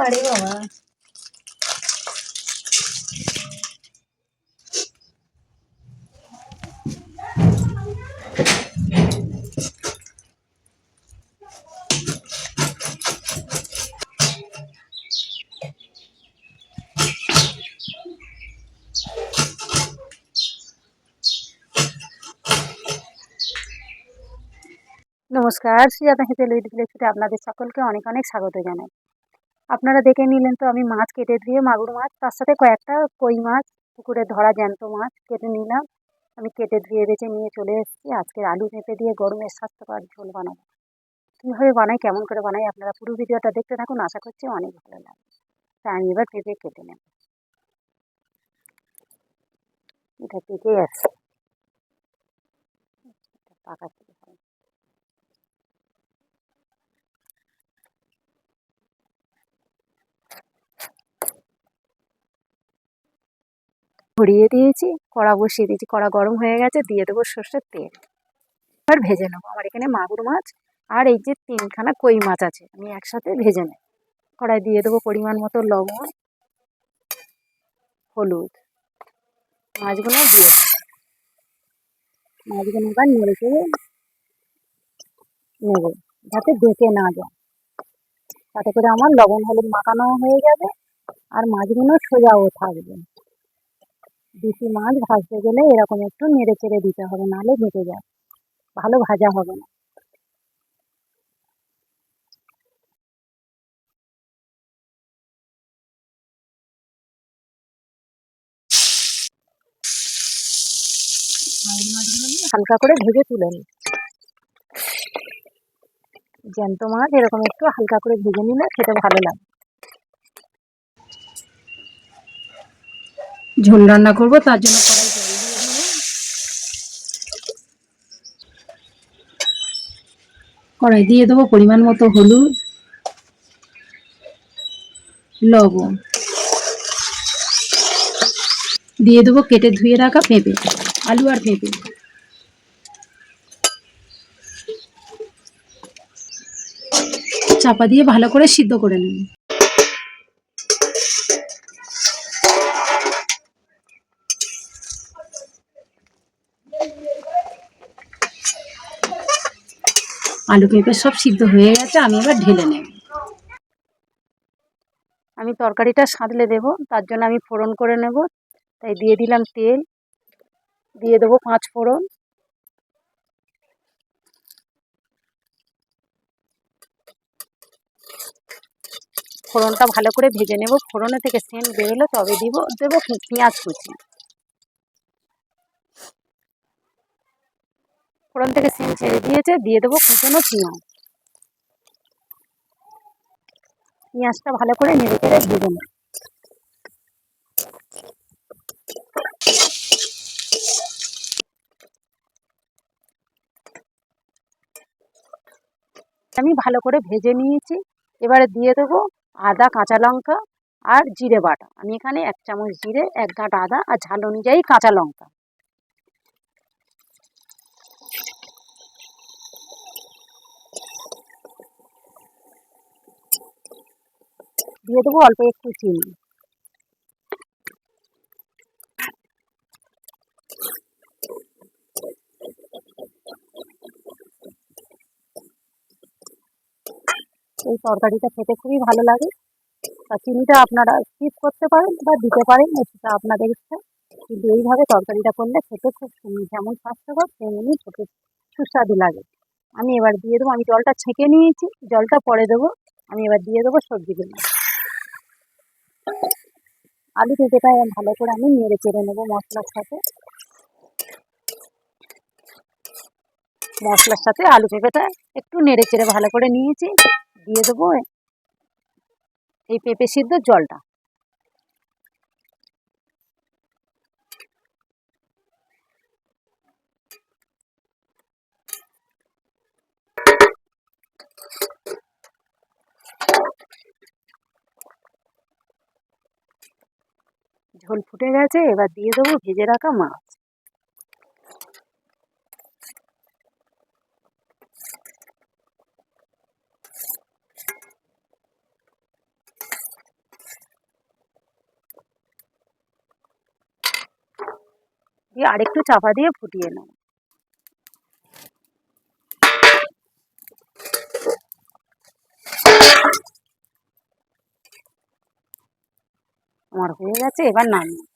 আরে বাবা, নমস্কার। সুজাতা হেসেল রেসিপিতে আপনাদের সকলকে অনেক অনেক স্বাগত জানাই। আপনারা দেখে নিলেন তো আমি মাছ কেটে ধুয়ে, মাগুর মাছ, তার সাথে কয়েকটা কই মাছ, পুকুরে ধরা জ্যান্ত মাছ কেটে নিলাম। আমি কেটে ধুয়ে বেছে নিয়ে চলে এসেছি। আজকে আলু পেঁপে দিয়ে গরমের স্বাস্থ্যকর ঝোল বানাবো। কীভাবে বানাই, কেমন করে বানাই, আপনারা পুরো ভিডিওটা দেখতে থাকুন, আশা করছি অনেক ভালো লাগবে। তাই আমি এবার পেঁপে কেটে নেব। এটা পেকে আছে, পাকা থেকে হয়। ধরিয়ে দিয়েছি, কড়া বসিয়ে দিয়েছি, কড়া গরম হয়ে গেছে, দিয়ে দেবো সর্ষের তেল। এবার ভেজে নেবো। আমার এখানে মাগুর মাছ আর এই যে 3খানা কই মাছ আছে, আমি একসাথে ভেজে নেব। কড়াই দিয়ে দেবো পরিমাণ মতো লবণ, হলুদ। মাছগুলো দিয়ে দেবো। মাছগুলো এবার নেড়ে চেড়ে নেবো, যাতে বেঁকে না যায়। তাতে করে আমার লবণ হলুদ মাখানো হয়ে যাবে, আর মাছগুলো সোজাও থাকবে। বেশি মাছ ভাজতে গেলে এরকম একটু নেড়ে চেড়ে দিতে হবে, নাহলে বেঁকে যাবে, ভালো ভাজা হবে না। মাছগুলো হালকা করে ভেজে তুলে নিই। জ্যান্ত মাছ এরকম একটু হালকা করে ভেজে নিলে খেতে ভালো লাগে। ঝোল রান্না করবো, তার জন্য কড়াই দিয়ে দেবো পরিমাণ মতো হলুদ, লবণ, দিয়ে দেবো কেটে ধুয়ে রাখা পেঁপে, আলু আর পেঁপে। চাপা দিয়ে ভালো করে সিদ্ধ করে নেব। আলু পেঁপে সব সিদ্ধ হয়ে গেছে, আমি এবার ঢেলে নেব। আমি তরকারিটা সাঁতলে দেব, তার জন্য আমি ফোড়ন করে নেব। তাই দিয়ে দিলাম তেল, দিয়ে দেবো 5 ফোড়ন, ফোড়নটা ভালো করে ভেজে নেব। ফোড়নে থেকে সেন্ট বেরোলে তবে দেবো পেঁয়াজ কুচি। ফোড়ন থেকে সেন্ট ছেড়ে দিয়েছে, দিয়ে দেবো কুচনো পেঁয়াজ। পেঁয়াজটা ভালো করে নেড়ে চেড়ে ভেজে নেব। আমি ভালো করে ভেজে নিয়েছি। এবারে দিয়ে দেবো আদা, কাঁচা লঙ্কা আর জিরে বাটা। আমি এখানে 1 চামচ জিরে, 1 গাঁট আদা আর ঝাল অনুযায়ী কাঁচা লঙ্কা দিয়ে দেবো, অল্প একটু চিনি। এই তরকারিটা খেতে খুবই ভালো লাগে। আর চিনিটা আপনারা স্কিপ করতে পারেন বা দিতে পারেন, সেটা আপনাদের ইচ্ছা। কিন্তু এইভাবে তরকারিটা করলে খেতে খুব যেমন স্বাস্থ্যকর তেমনি খেতে সুস্বাদু লাগে। আমি এবার দিয়ে দেবো, আমি জলটা ছেঁকে নিয়েছি, জলটা পরে দেবো। আমি এবার দিয়ে দেবো সবজিগুলো। আলু পেঁপেটা ভালো করে আমি নেড়ে চেড়ে নেবো মশলার সাথে। মশলার সাথে আলু পেঁপেটা একটু নেড়ে চেড়ে ভালো করে নিয়েছি। দিয়ে দেবো এই পেঁপে সিদ্ধ জলটা। ঝোল ফুটে গেছে, এবার দিয়ে দেবো ভেজে রাখা মাছ। দিয়ে আরেকটু চাপা দিয়ে ফুটিয়ে নেব। আমার হয়ে গেছে, এবার নামিয়ে